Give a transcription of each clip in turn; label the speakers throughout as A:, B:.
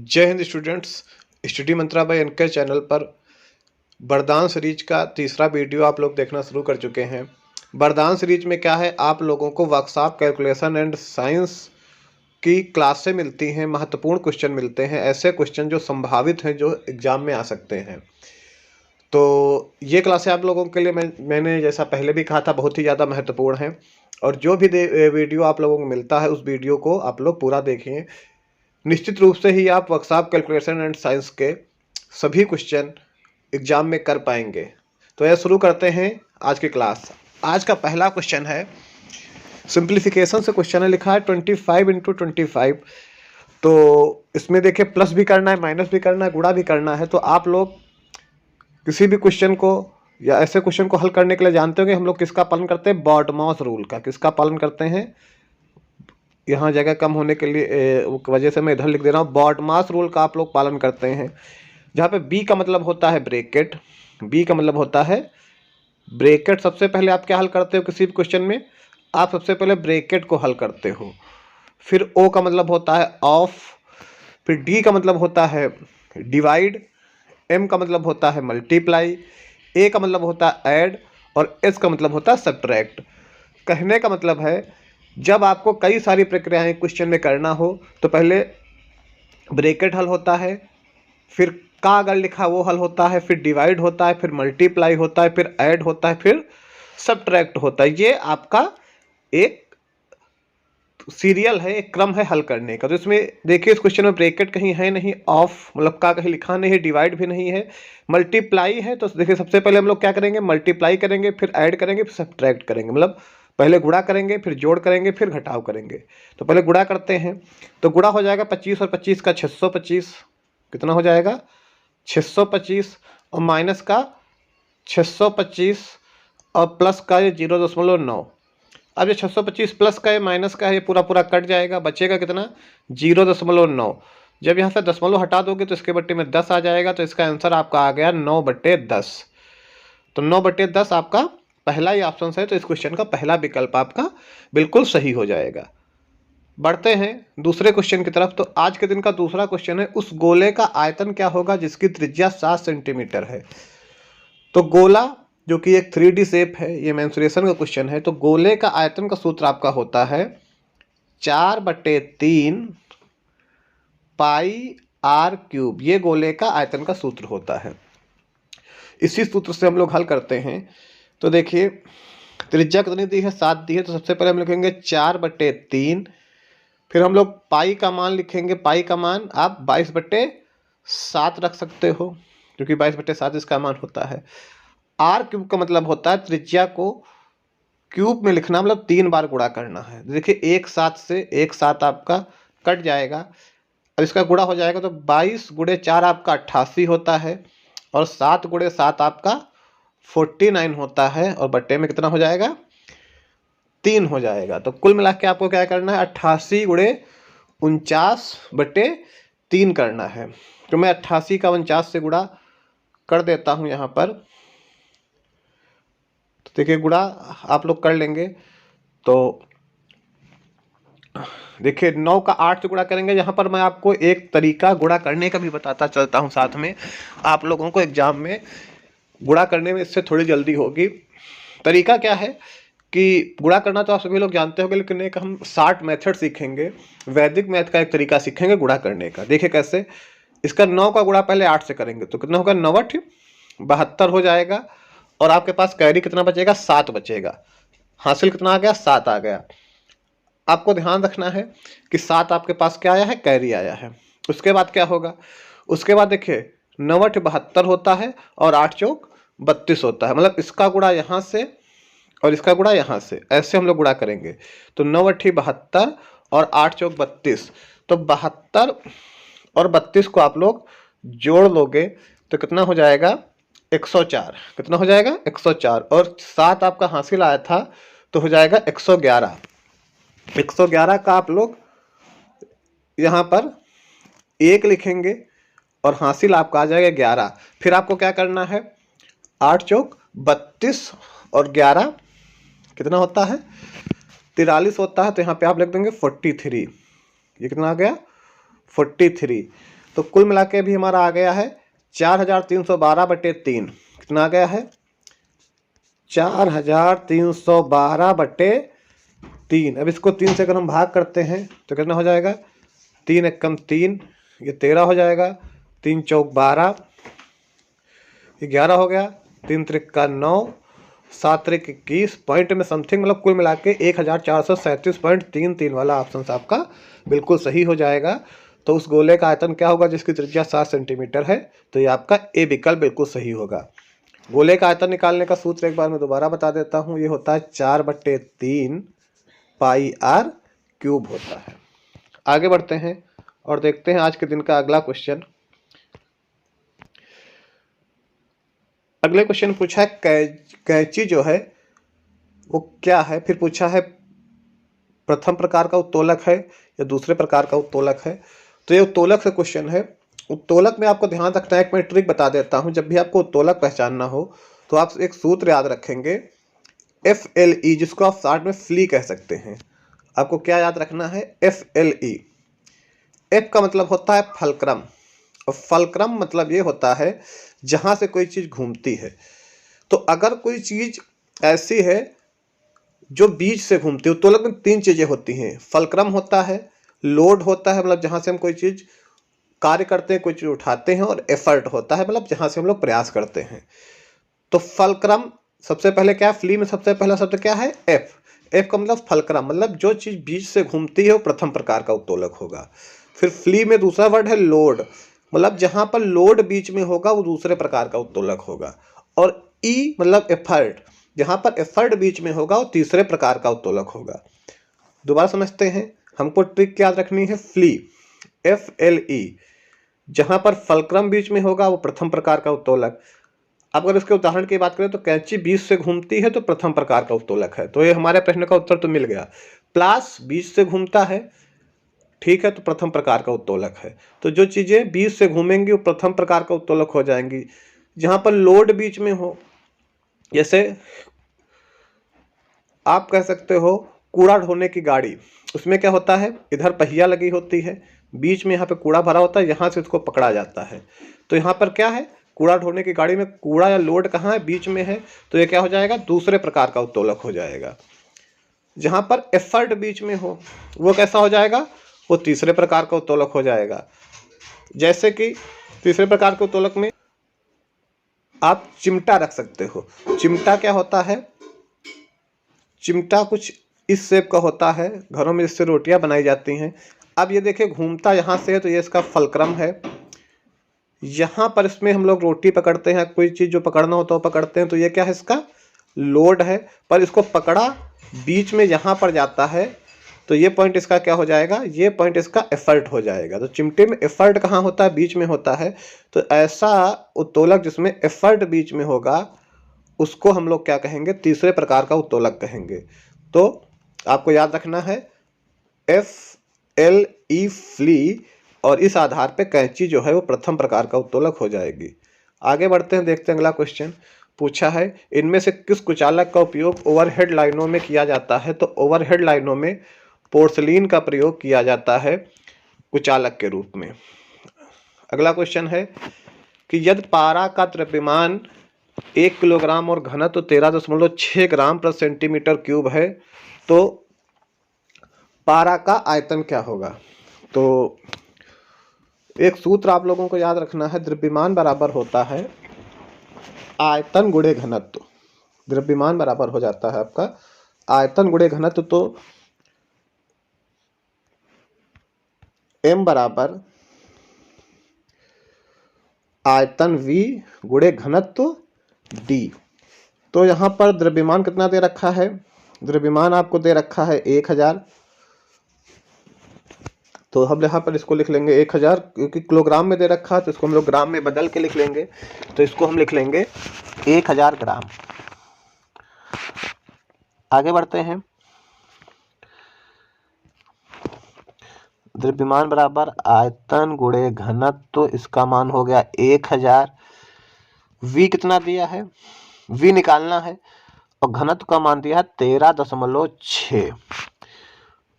A: जय Hind students. Study Mantra by NK channel पर वरदान सीरीज का तीसरा वीडियो आप लोग देखना शुरू कर चुके हैं। वरदान सीरीज में क्या है, आप लोगों को वर्कशॉप कैलकुलेशन एंड साइंस की क्लासें मिलती हैं, महत्वपूर्ण क्वेश्चन मिलते हैं, ऐसे क्वेश्चन जो संभावित हैं, जो एग्जाम में आ सकते हैं। तो ये क्लासें आप लोगों के लिए मैंने जैसा पहले भी कहा था, बहुत ही ज़्यादा महत्वपूर्ण है। और जो भी वीडियो आप लोगों को मिलता है उस वीडियो को आप लोग पूरा देखिए। निश्चित रूप से ही आप वर्कशॉप कैलकुलेशन एंड साइंस के सभी क्वेश्चन एग्जाम में कर पाएंगे। तो यह शुरू करते हैं आज की क्लास। आज का पहला क्वेश्चन है, सिंप्लीफिकेशन से क्वेश्चन है, लिखा है 25 इंटू 25। तो इसमें देखिए प्लस भी करना है, माइनस भी करना है, गुणा भी करना है। तो आप लोग किसी भी क्वेश्चन को या ऐसे क्वेश्चन को हल करने के लिए जानते हो कि हम लोग किसका पालन करते हैं, बॉडमॉस रूल का। किसका पालन करते हैं, यहाँ जगह कम होने के लिए वजह से मैं इधर लिख दे रहा हूँ, बॉडमास रूल का आप लोग पालन करते हैं। जहाँ पे बी का मतलब होता है ब्रैकेट, बी का मतलब होता है ब्रैकेट। सबसे पहले आप क्या हल करते हो किसी भी क्वेश्चन में, आप सबसे पहले ब्रैकेट को हल करते हो। फिर ओ का मतलब होता है ऑफ, फिर डी का मतलब होता है डिवाइड, एम का मतलब होता है मल्टीप्लाई, ए का मतलब होता है ऐड और एस का मतलब होता है सब्ट्रैक्ट। कहने का मतलब है, जब आपको कई सारी प्रक्रियाएं क्वेश्चन में करना हो तो पहले ब्रैकेट हल होता है, फिर का अगर लिखा वो हल होता है, फिर डिवाइड होता है, फिर मल्टीप्लाई होता है, फिर ऐड होता है, फिर सब्ट्रैक्ट होता है। ये आपका एक सीरियल है, एक क्रम है हल करने का। तो इसमें देखिए, इस क्वेश्चन में ब्रैकेट कहीं है नहीं, ऑफ मतलब का कहीं लिखा नहीं है, डिवाइड भी नहीं है, मल्टीप्लाई है। तो देखिए सबसे पहले हम लोग क्या करेंगे, मल्टीप्लाई करेंगे, फिर ऐड करेंगे, फिर सब्ट्रैक्ट करेंगे। मतलब पहले गुणा करेंगे, फिर जोड़ करेंगे, फिर घटाव करेंगे। तो पहले गुणा करते हैं। तो गुणा हो जाएगा 25 और 25 का 625, कितना हो जाएगा 625, और माइनस का 625 और प्लस का ये 0.9। अब ये 625 प्लस का है माइनस का है, ये पूरा पूरा कट जाएगा, बचेगा कितना 0.9। जब यहाँ से दशमलव हटा दोगे तो इसके बट्टे में 10 आ जाएगा। तो इसका आंसर आपका आ गया 9/10। तो 9/10 आपका पहला ही ऑप्शन है। तो इस क्वेश्चन का पहला विकल्प आपका बिल्कुल सही हो जाएगा। बढ़ते हैं दूसरे क्वेश्चन की तरफ। तो आज के दिन का दूसरा क्वेश्चन है, उस गोले का आयतन क्या होगा जिसकी त्रिज्या 7 सेंटीमीटर है। तो गोला जो कि एक 3D शेप है, ये मेंसुरेशन का क्वेश्चन है। तो गोले का आयतन का सूत्र आपका होता है 4/3 पाई आर क्यूब। ये गोले का आयतन का सूत्र होता है। इसी सूत्र से हम लोग हल करते हैं। तो देखिए त्रिज्या कितनी दी है, 7 दी है। तो सबसे पहले हम लिखेंगे 4/3, फिर हम लोग पाई का मान लिखेंगे। पाई का मान आप 22/7 रख सकते हो, क्योंकि 22/7 इसका मान होता है। आर क्यूब का मतलब होता है त्रिज्या को क्यूब में लिखना, मतलब 3 बार गुणा करना है। देखिए 1 7 से 1 7 आपका कट जाएगा, अब इसका गुणा हो जाएगा। तो 22 × 4 आपका 88 होता है, और 7 × 7 आपका 49 होता है, और बट्टे में कितना हो जाएगा 3 हो जाएगा। तो कुल मिला के आपको क्या करना है, 88 × 49/3 करना है। तो मैं 88 का 49 से गुणा कर देता हूँ यहाँ पर। तो देखिए गुणा आप लोग कर लेंगे। तो देखिए 9 का 8 से गुणा करेंगे। यहाँ पर मैं आपको एक तरीका गुणा करने का भी बताता चलता हूँ साथ में, आप लोगों को एग्जाम में गुणा करने में इससे थोड़ी जल्दी होगी। तरीका क्या है कि गुणा करना तो आप सभी लोग जानते होंगे, लेकिन एक हम शार्ट मेथड सीखेंगे, वैदिक मैथ का एक तरीका सीखेंगे गुणा करने का। देखिए कैसे, इसका 9 का गुणा पहले 8 से करेंगे तो कितना होगा 9/8 72 हो जाएगा, और आपके पास कैरी कितना बचेगा 7 बचेगा। हासिल कितना आ गया 7 आ गया। आपको ध्यान रखना है कि 7 आपके पास क्या आया है, कैरी आया है। उसके बाद क्या होगा, उसके बाद देखिए 9/8 72 होता है, और 8 चौक 32 होता है। मतलब इसका गुणा यहाँ से और इसका गुणा यहाँ से, ऐसे हम लोग गुणा करेंगे। तो 9/8 72 और 8 चौक 32। तो 72 और 32 को आप लोग जोड़ लोगे तो कितना हो जाएगा 104। कितना हो जाएगा 104, और 7 आपका हासिल आया था तो हो जाएगा 111। 111 का आप लोग यहाँ पर 1 लिखेंगे, और हासिल आपका आ जाएगा 11। फिर आपको क्या करना है, 8 चौक 32 और 11 कितना होता है 43 होता है। तो यहाँ पे आप लिख देंगे 43। ये कितना आ गया 43। तो कुल मिला के भी हमारा आ गया है 4312/3। कितना आ गया है? 4312/3। अब इसको 3 से अगर हम भाग करते हैं तो कितना हो जाएगा? 3 एकम 3, ये 13 हो जाएगा। 3 चौक 12, ये 11 हो गया। 3 त्रिका 9, 7 त्रिक 21। पॉइंट में समथिंग मतलब कुल मिला के 1437.33 वाला ऑप्शन आपका बिल्कुल सही हो जाएगा। तो उस गोले का आयतन क्या होगा जिसकी त्रिज्या 7 सेंटीमीटर है? तो ये आपका ए विकल्प बिल्कुल सही होगा। गोले का आयतन निकालने का सूत्र एक बार मैं दोबारा बता देता हूँ। ये होता है 4/3 पाई r क्यूब होता है। आगे बढ़ते हैं और देखते हैं आज के दिन का अगला क्वेश्चन। अगले क्वेश्चन पूछा है कैंची जो है वो क्या है, फिर पूछा है प्रथम प्रकार का उत्तोलक है या दूसरे प्रकार का उत्तोलक है। तो ये उत्तोलक से क्वेश्चन है। उत्तोलक में आपको ध्यान रखना है, एक मैं ट्रिक बता देता हूँ। जब भी आपको उत्तोलक पहचानना हो तो आप एक सूत्र याद रखेंगे, FLE, जिसको आप शॉर्ट में फ्ली कह सकते हैं। आपको क्या याद रखना है? FLE। F का मतलब होता है फलक्रम, और फलक्रम मतलब ये होता है जहाँ से कोई चीज़ घूमती है। तो अगर कोई चीज़ ऐसी है जो बीच से घूमती है, उत्तोलक में 3 चीज़ें होती हैं। फलक्रम होता है, लोड होता है मतलब जहाँ से हम कोई चीज़ कार्य करते हैं, कोई चीज़ उठाते हैं, और एफर्ट होता है मतलब जहाँ से हम लोग प्रयास करते हैं। तो फलक्रम सबसे पहले क्या है? फ्ली में सबसे पहला शब्द क्या है? एफ। एफ का मतलब फलक्रम, मतलब जो चीज़ बीच से घूमती है वो प्रथम प्रकार का उत्तोलक होगा। फिर फ्ली में दूसरा वर्ड है लोड, मतलब जहाँ पर लोड बीच में होगा वो दूसरे प्रकार का उत्तोलक होगा। और ई मतलब एफर्ट, जहाँ पर एफर्ट बीच में होगा वो तीसरे प्रकार का उत्तोलक होगा। दोबारा समझते हैं, हमको ट्रिक याद रखनी है, फ्ली FLE, जहाँ पर फलक्रम बीच में होगा वो प्रथम प्रकार का उत्तोलक। अब अगर इसके उदाहरण की बात करें तो कैंची बीच से घूमती है तो प्रथम प्रकार का उत्तोलक है। तो ये हमारे प्रश्न का उत्तर तो मिल गया। प्लास बीच से घूमता है, ठीक है, तो प्रथम प्रकार का उत्तोलक है। तो जो चीज़ें बीच से घूमेंगी वो प्रथम प्रकार का उत्तोलक हो जाएंगी। जहाँ पर लोड बीच में हो, जैसे आप कह सकते हो कूड़ा ढोने की गाड़ी, उसमें क्या होता है? इधर पहिया लगी होती है, बीच में यहाँ पे कूड़ा भरा होता है, यहाँ से उसको पकड़ा जाता है। तो यहाँ पर क्या है? कूड़ा ढोने की गाड़ी में कूड़ा या लोड कहाँ है? बीच में है। तो ये क्या हो जाएगा? दूसरे प्रकार का उत्तोलक हो जाएगा। जहाँ पर एफर्ट बीच में हो वो कैसा हो जाएगा? वो तीसरे प्रकार का उत्तोलक हो जाएगा। जैसे कि तीसरे प्रकार के उत्तोलक में आप चिमटा रख सकते हो। चिमटा क्या होता है? चिमटा कुछ इस शेप का होता है, घरों में जिससे रोटियां बनाई जाती हैं। अब ये देखिए घूमता यहाँ से है तो ये इसका फलक्रम है। यहाँ पर इसमें हम लोग रोटी पकड़ते हैं, कोई चीज़ जो पकड़ना होता है वो पकड़ते हैं, तो ये क्या है? इसका लोड है। पर इसको पकड़ा बीच में यहाँ पर जाता है तो ये पॉइंट इसका क्या हो जाएगा? ये पॉइंट इसका एफर्ट हो जाएगा। तो चिमटे में एफर्ट कहाँ होता है? बीच में होता है। तो ऐसा उत्तोलक जिसमें एफर्ट बीच में होगा उसको हम लोग क्या कहेंगे? तीसरे प्रकार का उत्तोलक कहेंगे। तो आपको याद रखना है FLE फ्ली, और इस आधार पे कैंची जो है वो प्रथम प्रकार का उत्तोलक हो जाएगी। आगे बढ़ते हैं, देखते हैं अगला क्वेश्चन। पूछा है इनमें से किस कुचालक का उपयोग ओवरहेड लाइनों में किया जाता है? तो ओवरहेड लाइनों में पोर्सलीन का प्रयोग किया जाता है कुचालक के रूप में। अगला क्वेश्चन है कि यदि पारा का द्रव्यमान 1 किलोग्राम और घनत्व 13.6 ग्राम प्रति सेंटीमीटर क्यूब है तो पारा का आयतन क्या होगा? तो एक सूत्र आप लोगों को याद रखना है, द्रव्यमान बराबर होता है आयतन गुणे घनत्व। द्रव्यमान बराबर हो जाता है आपका आयतन गुणे घनत्व। तो M बराबर आयतन V गुणे घनत्व D। तो यहाँ पर द्रव्यमान कितना दे रखा है? द्रव्यमान आपको दे रखा है 1000। तो हम यहाँ पर इसको लिख लेंगे 1000, क्योंकि किलोग्राम में दे रखा है तो इसको हम लोग ग्राम में बदल के लिख लेंगे। तो इसको हम लिख लेंगे 1000 ग्राम। आगे बढ़ते हैं, द्रव्यमान बराबर आयतन गुणे घनत्व, तो इसका मान हो गया 1000। V कितना दिया है? V निकालना है, और घनत्व का मान दिया है 13.6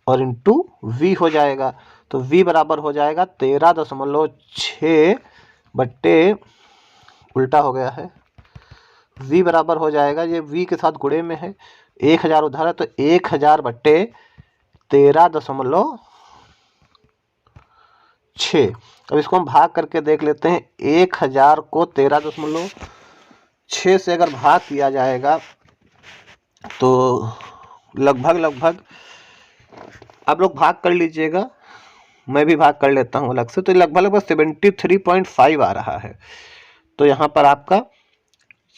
A: और इंटू V हो जाएगा। तो v बराबर हो जाएगा 13.6 बट्टे, उल्टा हो गया है, v बराबर हो जाएगा, ये v के साथ गुणे में है, 1000 उधर है तो 1000 बट्टे 13.6। अब इसको हम भाग करके देख लेते हैं। 1000 को 13.6 से अगर भाग किया जाएगा तो लगभग आप लोग भाग कर लीजिएगा, मैं भी भाग कर लेता हूँ अलग से, तो लगभग 73.5 आ रहा है। तो यहाँ पर आपका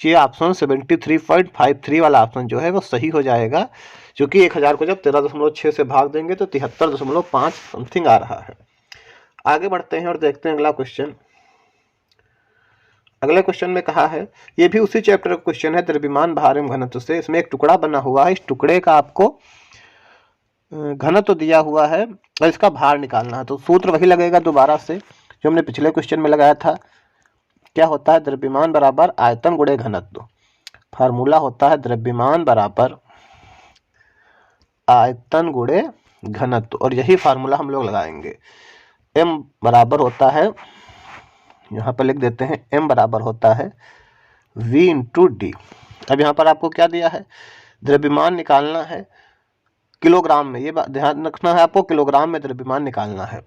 A: ये ऑप्शन 73.53 वाला ऑप्शन जो है वो सही हो जाएगा, क्योंकि 1000 को जब 13.6 से भाग देंगे तो 73.5 समथिंग आ रहा है। आगे बढ़ते हैं और देखते हैं अगला क्वेश्चन। अगले क्वेश्चन में कहा है, ये भी उसी चैप्टर का क्वेश्चन है, द्रव्यमान भार एवं घनत्व से। इसमें एक टुकड़ा बना हुआ है, इस टुकड़े का आपको घनत्व दिया हुआ है और इसका भार निकालना है। तो सूत्र वही लगेगा दोबारा से जो हमने पिछले क्वेश्चन में लगाया था। क्या होता है? द्रव्यमान बराबर आयतन गुणे घनत्व। फार्मूला होता है द्रव्यमान बराबर आयतन गुणे घनत्व, और यही फार्मूला हम लोग लगाएंगे। m बराबर होता है, यहाँ पर लिख देते हैं, m बराबर होता है v इंटू डी। अब यहाँ पर आपको क्या दिया है? द्रव्यमान निकालना है किलोग्राम में, ये ध्यान रखना है आपको, किलोग्राम में द्रव्यमान निकालना है।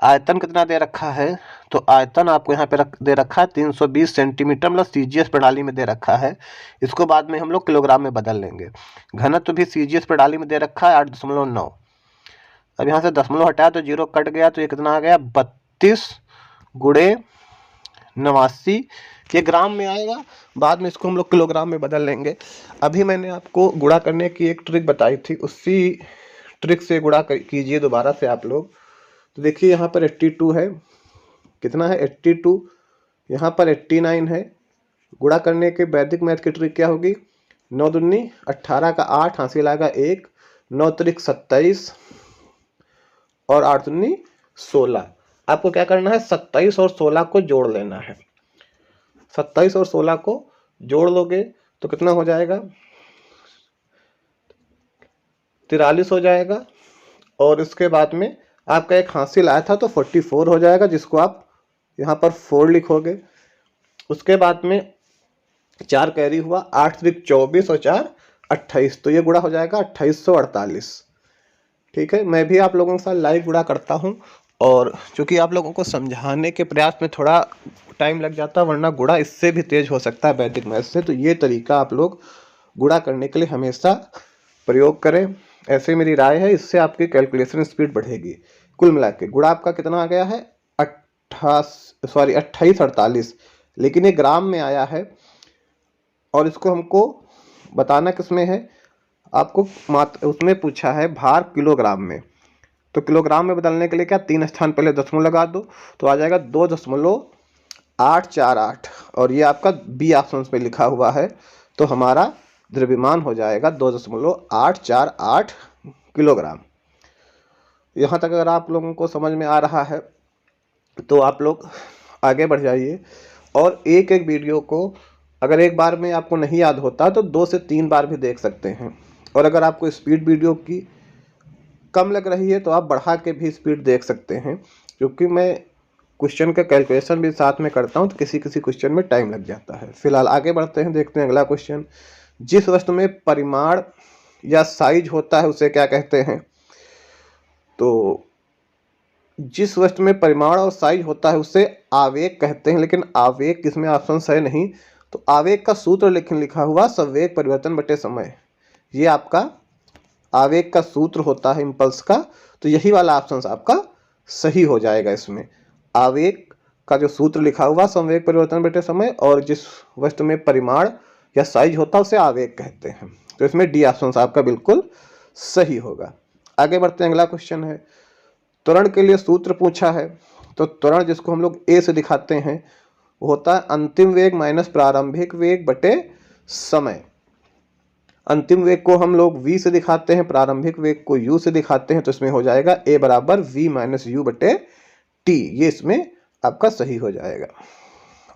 A: आयतन कितना दे रखा है? तो आयतन आपको यहाँ पे दे रखा है 320 सेंटीमीटर, मतलब सीजीएस प्रणाली में दे रखा है। इसको बाद में हम लोग किलोग्राम में बदल लेंगे। घनत्व भी सीजीएस प्रणाली में दे रखा है 8.9। अब यहाँ से दशमलव हटाया तो 0 कट गया, तो ये कितना आ गया? 32 गुणे 89। ये ग्राम में आएगा, बाद में इसको हम लोग किलोग्राम में बदल लेंगे। अभी मैंने आपको गुणा करने की एक ट्रिक बताई थी, उसी ट्रिक से गुणा कीजिए दोबारा से आप लोग। तो देखिए यहाँ पर 82 है, कितना है? 82। यहाँ पर 89 है। गुणा करने के वैदिक मैथ की ट्रिक क्या होगी? 9 दूनी 18 का 8 हासिल आएगा 1, 9 त्रिक 27 और 8 दूनी 16। आपको क्या करना है? 27 और 16 को जोड़ लेना है। 27 और 16 को जोड़ लोगे तो कितना हो जाएगा? 43 हो जाएगा। और इसके बाद में आपका एक हासिल आया था तो 44 हो जाएगा, जिसको आप यहाँ पर 4 लिखोगे। उसके बाद में 4 कैरी हुआ, 8 त्रिक 24 और 4 28, तो ये गुणा हो जाएगा 2848। ठीक है, मैं भी आप लोगों के साथ लाइव गुणा करता हूँ, और चूँकि आप लोगों को समझाने के प्रयास में थोड़ा टाइम लग जाता है, वरना गुणा इससे भी तेज हो सकता है वैदिक मैथ से। तो ये तरीका आप लोग गुणा करने के लिए हमेशा प्रयोग करें, ऐसे मेरी राय है। इससे आपकी कैलकुलेशन स्पीड बढ़ेगी। कुल मिला के गुणा आपका कितना आ गया है? 2848, लेकिन ये ग्राम में आया है, और इसको हमको बताना किसमें है? आपको उसमें पूछा है भार किलोग्राम में। तो किलोग्राम में बदलने के लिए क्या, 3 स्थान पहले दशमलव लगा दो, तो आ जाएगा 2.848, और ये आपका बी ऑप्शन पे लिखा हुआ है। तो हमारा द्रव्यमान हो जाएगा 2.848 किलोग्राम। यहाँ तक अगर आप लोगों को समझ में आ रहा है तो आप लोग आगे बढ़ जाइए, और एक एक वीडियो को अगर एक बार में आपको नहीं याद होता तो 2 से 3 बार भी देख सकते हैं। और अगर आपको स्पीड वीडियो की कम लग रही है तो आप बढ़ा के भी स्पीड देख सकते हैं, क्योंकि मैं क्वेश्चन का कैलकुलेशन भी साथ में करता हूं, तो किसी किसी क्वेश्चन में टाइम लग जाता है। फिलहाल आगे बढ़ते हैं, देखते हैं अगला क्वेश्चन। जिस वस्तु में परिमाण या साइज होता है उसे क्या कहते हैं? तो जिस वस्तु में परिमाण और साइज होता है उसे आवेग कहते हैं, लेकिन आवेग किसमें ऑप्शन है नहीं। तो आवेग का सूत्र लिखा हुआ संवेग परिवर्तन बटे समय, ये आपका आवेग का सूत्र होता है इम्पल्स का। तो यही वाला ऑप्शन आपका सही हो जाएगा। इसमें आवेग का जो सूत्र लिखा हुआ संवेग परिवर्तन बटे समय, और जिस वस्तु में परिमाण या साइज होता है उसे आवेग कहते हैं। तो इसमें डी ऑप्शन आपका बिल्कुल सही होगा। आगे बढ़ते हैं, अगला क्वेश्चन है, त्वरण के लिए सूत्र पूछा है। तो त्वरण जिसको हम लोग ए से दिखाते हैं वो होता है अंतिम वेग माइनस प्रारंभिक वेग बटे समय। अंतिम वेग को हम लोग v से दिखाते हैं, प्रारंभिक वेग को u से दिखाते हैं। तो इसमें हो जाएगा a बराबर v माइनस यू बटे t, ये इसमें आपका सही हो जाएगा।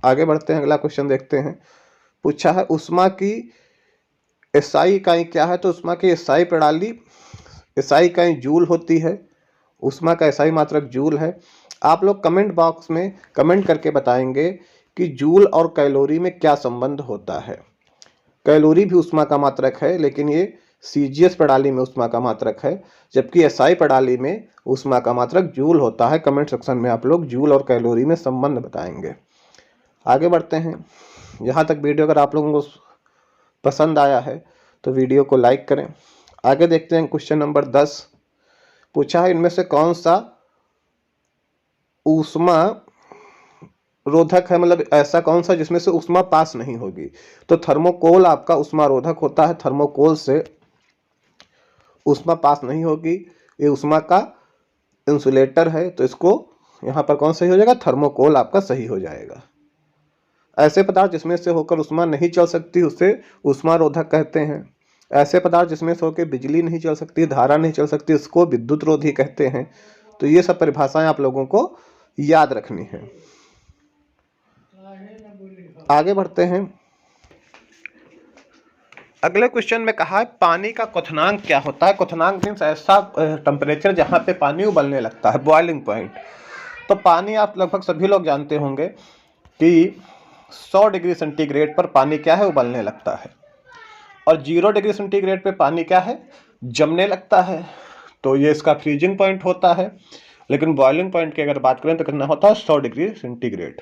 A: आगे बढ़ते हैं, अगला क्वेश्चन देखते हैं। पूछा है ऊष्मा की एसआई इकाई क्या है? तो ऊष्मा की एसआई प्रणाली, एसआई इकाई जूल होती है, ऊष्मा का एसआई मात्रक जूल है। आप लोग कमेंट बॉक्स में कमेंट करके बताएंगे कि जूल और कैलोरी में क्या संबंध होता है। कैलोरी भी ऊष्मा का मात्रक है, लेकिन ये सीजीएस प्रणाली में ऊष्मा का मात्रक है, जबकि एसआई प्रणाली में ऊष्मा का मात्रक जूल होता है। कमेंट सेक्शन में आप लोग जूल और कैलोरी में संबंध बताएंगे। आगे बढ़ते हैं। यहाँ तक वीडियो अगर आप लोगों को पसंद आया है तो वीडियो को लाइक करें। आगे देखते हैं क्वेश्चन नंबर 10। पूछा है इनमें से कौन सा ऊष्मा रोधक है, मतलब ऐसा कौन सा जिसमें से ऊष्मा पास नहीं होगी। तो थर्मोकोल आपका ऊष्मा रोधक होता है, थर्मोकोल से ऊष्मा पास नहीं होगी। ये ऊष्मा का इंसुलेटर है, तो इसको यहाँ पर कौन सही हो जाएगा, थर्मोकोल आपका सही हो जाएगा। ऐसे पदार्थ जिसमें से होकर ऊष्मा नहीं चल सकती उसे ऊष्मा रोधक कहते हैं। ऐसे पदार्थ जिसमें से होकर बिजली नहीं चल सकती, धारा नहीं चल सकती, उसको विद्युत रोधी कहते हैं। तो ये सब परिभाषाएं आप लोगों को याद रखनी है। आगे बढ़ते हैं। अगले क्वेश्चन में कहा है पानी का क्वथनांक क्या होता है। क्वथनांक मीन्स ऐसा टेम्परेचर जहाँ पे पानी उबलने लगता है, बॉइलिंग पॉइंट। तो पानी आप लगभग सभी लोग जानते होंगे कि 100 डिग्री सेंटीग्रेड पर पानी क्या है, उबलने लगता है, और 0 डिग्री सेंटीग्रेड पे पानी क्या है, जमने लगता है। तो ये इसका फ्रीजिंग पॉइंट होता है। लेकिन बॉइलिंग पॉइंट की अगर बात करें तो कितना होता है, 100 डिग्री सेंटीग्रेड।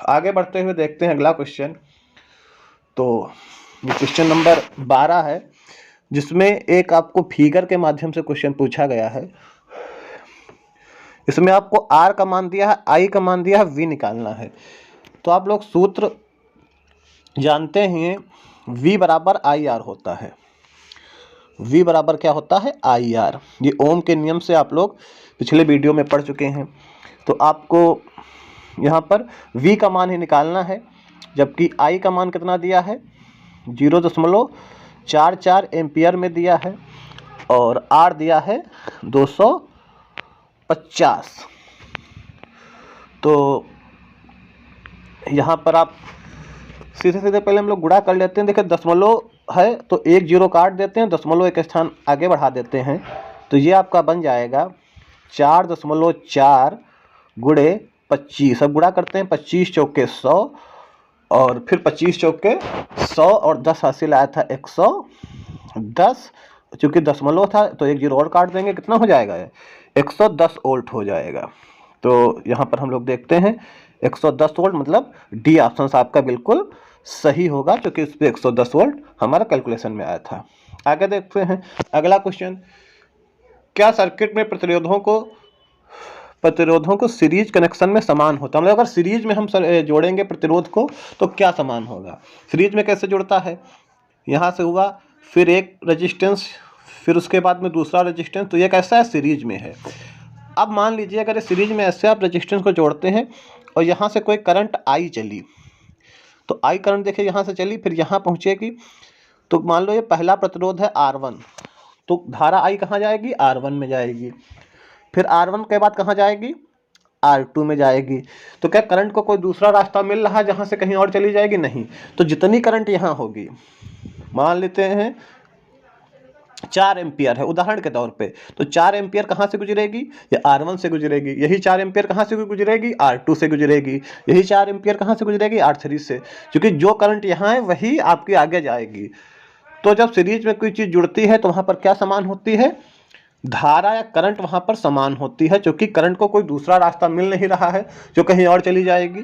A: आगे बढ़ते हुए देखते हैं अगला क्वेश्चन। तो ये क्वेश्चन नंबर 12 है, जिसमें एक आपको फिगर के माध्यम से क्वेश्चन पूछा गया है। इसमें आपको आर का मान दिया है, आई का मान दिया है, वी निकालना है। तो आप लोग सूत्र जानते हैं, V बराबर आई आर होता है। V बराबर क्या होता है, आई आर। ये ओम के नियम से आप लोग पिछले वीडियो में पढ़ चुके हैं। तो आपको यहाँ पर V का मान ही निकालना है, जबकि I का मान कितना दिया है, 0.44 एम्पियर में दिया है, और R दिया है 250। तो यहाँ पर आप सीधे सीधे पहले हम लोग गुणा कर लेते हैं। देखिए दशमलव है तो एक जीरो काट देते हैं, दशमलव एक स्थान आगे बढ़ा देते हैं। तो ये आपका बन जाएगा 4.4 गुणे 25। अब गुणा करते हैं, 25 चौके 100, और फिर 25 चौके 100 और 10 हासिल आया था 110। चूँकि दशमलव था तो एक जीरो और काट देंगे, कितना हो जाएगा, 110 वोल्ट हो जाएगा। तो यहाँ पर हम लोग देखते हैं 110 वोल्ट, मतलब डी ऑप्शन आपका बिल्कुल सही होगा, क्योंकि इस पर 110 वोल्ट हमारा कैलकुलेशन में आया था। आगे देखते हैं अगला क्वेश्चन। क्या सर्किट में प्रतिरोधों को सीरीज कनेक्शन में समान होता है, मतलब अगर सीरीज में हम जोड़ेंगे प्रतिरोध को तो क्या समान होगा। सीरीज में कैसे जुड़ता है, यहाँ से हुआ, फिर एक रेजिस्टेंस, फिर उसके बाद में दूसरा रेजिस्टेंस। तो ये कैसा है, सीरीज में है। अब मान लीजिए अगर सीरीज में ऐसे आप रेजिस्टेंस को जोड़ते हैं और यहाँ से कोई करंट आई चली, तो आई करंट देखिए यहाँ से चली, फिर यहाँ पहुँचेगी। तो मान लो ये पहला प्रतिरोध है R1, तो धारा आई कहाँ जाएगी, R1 में जाएगी। फिर R1 के बाद कहाँ जाएगी, R2 में जाएगी। तो क्या करंट को कोई दूसरा रास्ता मिल रहा है जहाँ से कहीं और चली जाएगी, नहीं। तो जितनी करंट यहाँ होगी, मान लेते हैं 4 एम्पियर है उदाहरण के तौर पे, तो 4 एम्पियर कहाँ से गुजरेगी, ये R1 से गुजरेगी। यही 4 एम्पियर कहाँ से गुजरेगी, R2 से गुजरेगी। यही 4 एम्पियर कहाँ से गुजरेगी, R3 से। क्योंकि जो करंट यहाँ है वही आपकी आगे जाएगी। तो जब सीरीज में कोई चीज़ जुड़ती है तो वहाँ पर क्या समान होती है, धारा या करंट वहाँ पर समान होती है, क्योंकि करंट को कोई दूसरा रास्ता मिल नहीं रहा है जो कहीं और चली जाएगी।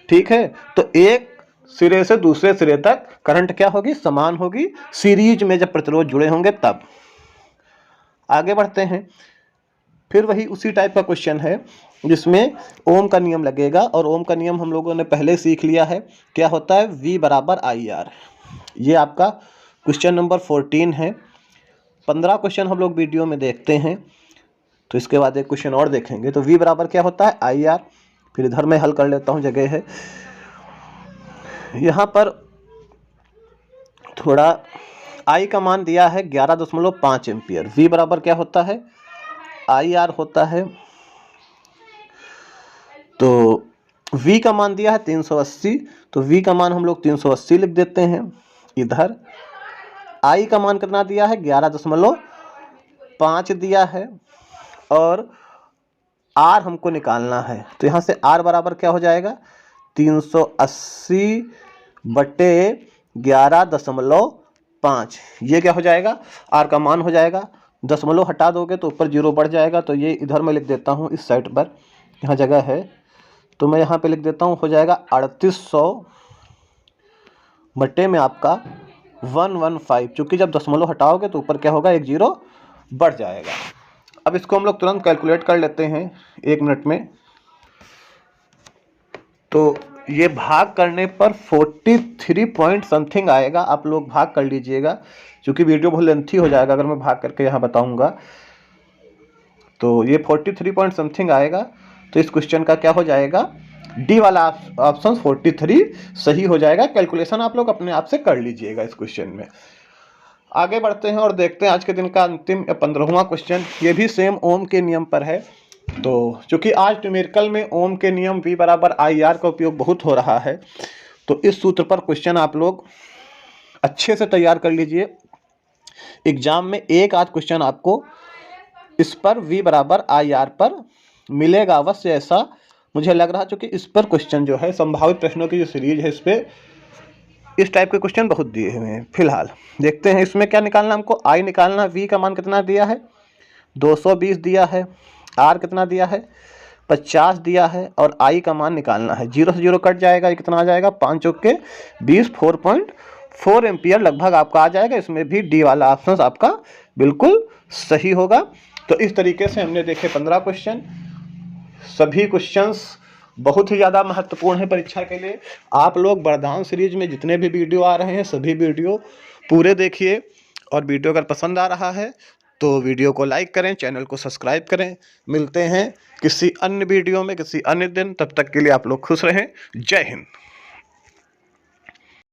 A: ठीक है, तो एक सिरे से दूसरे सिरे तक करंट क्या होगी, समान होगी, सीरीज में जब प्रतिरोध जुड़े होंगे तब। आगे बढ़ते हैं। फिर वही उसी टाइप का क्वेश्चन है जिसमें ओम का नियम लगेगा, और ओम का नियम हम लोगों ने पहले सीख लिया है। क्या होता है, V बराबर आई आर। ये आपका क्वेश्चन नंबर 14 है। 15 क्वेश्चन हम लोग वीडियो में देखते हैं, तो इसके बाद एक क्वेश्चन और देखेंगे। तो V बराबर क्या होता है, आई आर। फिर इधर मैं हल कर लेता हूँ, जगह है यहाँ पर। थोड़ा I का मान दिया है 11.5 एम्पियर। V बराबर क्या होता है, आई आर होता है। तो V का मान दिया है 380, तो V का मान हम लोग 380 लिख देते हैं इधर। I का मान कितना दिया है, 11.5 दिया है, और आर हमको निकालना है। तो यहाँ से आर बराबर क्या हो जाएगा, 380/11.5। ये क्या हो जाएगा, आर का मान हो जाएगा। दशमलव हटा दोगे तो ऊपर 0 बढ़ जाएगा, तो ये इधर मैं लिख देता हूँ इस साइड पर, यहाँ जगह है तो मैं यहाँ पे लिख देता हूँ, हो जाएगा 3800 बटे में आपका 115। चूँकि जब दशमलव हटाओगे तो ऊपर क्या होगा, 1 0 बढ़ जाएगा। अब इसको हम लोग तुरंत कैलकुलेट कर लेते हैं 1 मिनट में। तो ये भाग करने पर 43 पॉइंट समथिंग आएगा। आप लोग भाग कर लीजिएगा, क्योंकि वीडियो बहुत लेंथी हो जाएगा अगर मैं भाग करके यहाँ बताऊँगा। तो ये 43 पॉइंट समथिंग आएगा। तो इस क्वेश्चन का क्या हो जाएगा, डी वाला ऑप्शन 43 सही हो जाएगा। कैलकुलेशन आप लोग अपने आप से कर लीजिएगा इस क्वेश्चन में। आगे बढ़ते हैं और देखते हैं आज के दिन का अंतिम 15वां क्वेश्चन। ये भी सेम ओम के नियम पर है। तो चूंकि आज न्यूमेरिकल में ओम के नियम V बराबर IR का उपयोग बहुत हो रहा है, तो इस सूत्र पर क्वेश्चन आप लोग अच्छे से तैयार कर लीजिए। एग्जाम में एक आध क्वेश्चन आपको इस पर V बराबर IR पर मिलेगा अवश्य, ऐसा मुझे लग रहा। चूँकि इस पर क्वेश्चन जो है, संभावित प्रश्नों की जो सीरीज है, इस पर इस टाइप के क्वेश्चन बहुत दिए हुए हैं। फिलहाल देखते हैं इसमें क्या निकालना हमको। आई निकालना, V का मान कितना दिया है, 220 दिया है। R कितना दिया है, 50 दिया है। और I का मान निकालना है। 0 से 0 कट जाएगा, ये कितना आ जाएगा, 5 चौके 20, 4.4 एम्पियर लगभग आपका आ जाएगा। इसमें भी डी वाला ऑप्शन आपका बिल्कुल सही होगा। तो इस तरीके से हमने देखे 15 क्वेश्चन। सभी क्वेश्चंस बहुत ही ज़्यादा महत्वपूर्ण है परीक्षा के लिए। आप लोग वरदान सीरीज में जितने भी वीडियो आ रहे हैं, सभी वीडियो पूरे देखिए। और वीडियो अगर पसंद आ रहा है तो वीडियो को लाइक करें, चैनल को सब्सक्राइब करें। मिलते हैं किसी अन्य वीडियो में किसी अन्य दिन, तब तक के लिए आप लोग खुश रहें। जय हिंद।